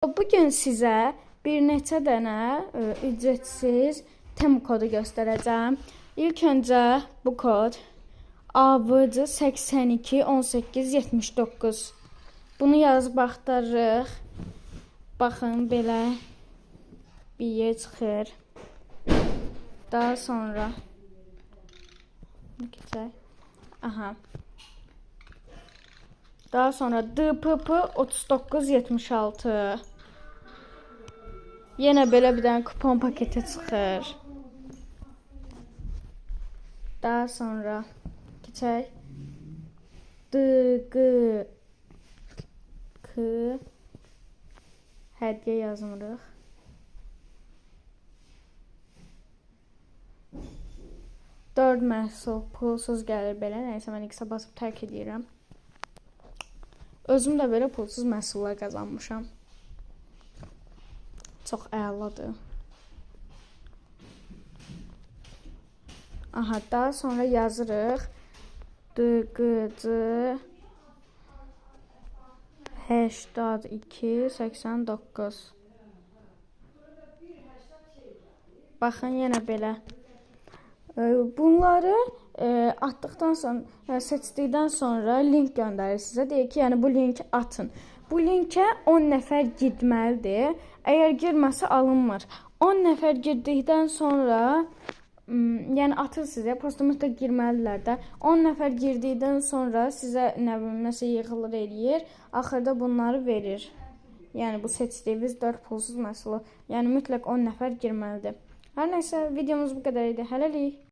Bugün sizə bir neçə dənə ücretsiz tem kodu göstərəcəm. İlk öncə bu kod AVC 82 18 79. Bunu yazıb axtarırıq. Baxın, belə bir yer çıxır. Daha sonra aha. Daha sonra DPP 3976. Yenə belə bir dənə kupon paketi çıxır. Daha sonra keçək. DQ hədiyyə yazmırıq. Dörd məhsul pulsuz gəlir belə. Nəysə, mən X-ə basıb tərk edirəm. Özüm də belə pulsuz məhsullar qazanmışam. Çox əladır. Aha, daha sonra yazırıq. DQC 82 89. Baxın, yenə belə. Bunları atdıqdan sonra, seçdikdən sonra link göndərir sizə. Deyir ki, yəni bu linki atın. Bu linkə 10 nəfər girməlidir. Əgər girməsə alınmır. 10 nəfər girdikdən sonra, yəni atır sizə, prosta mütləq girməlidirlər də. 10 nəfər girdikdən sonra sizə nə bilim nəsə yığılır eləyir. Axırda bunları verir. Yəni bu seçdiyiniz 4 pulsuz məhsulu. Yəni mütləq 10 nəfər girməlidir. Hər nəysə, videomuz bu qədər idi. Hələlik.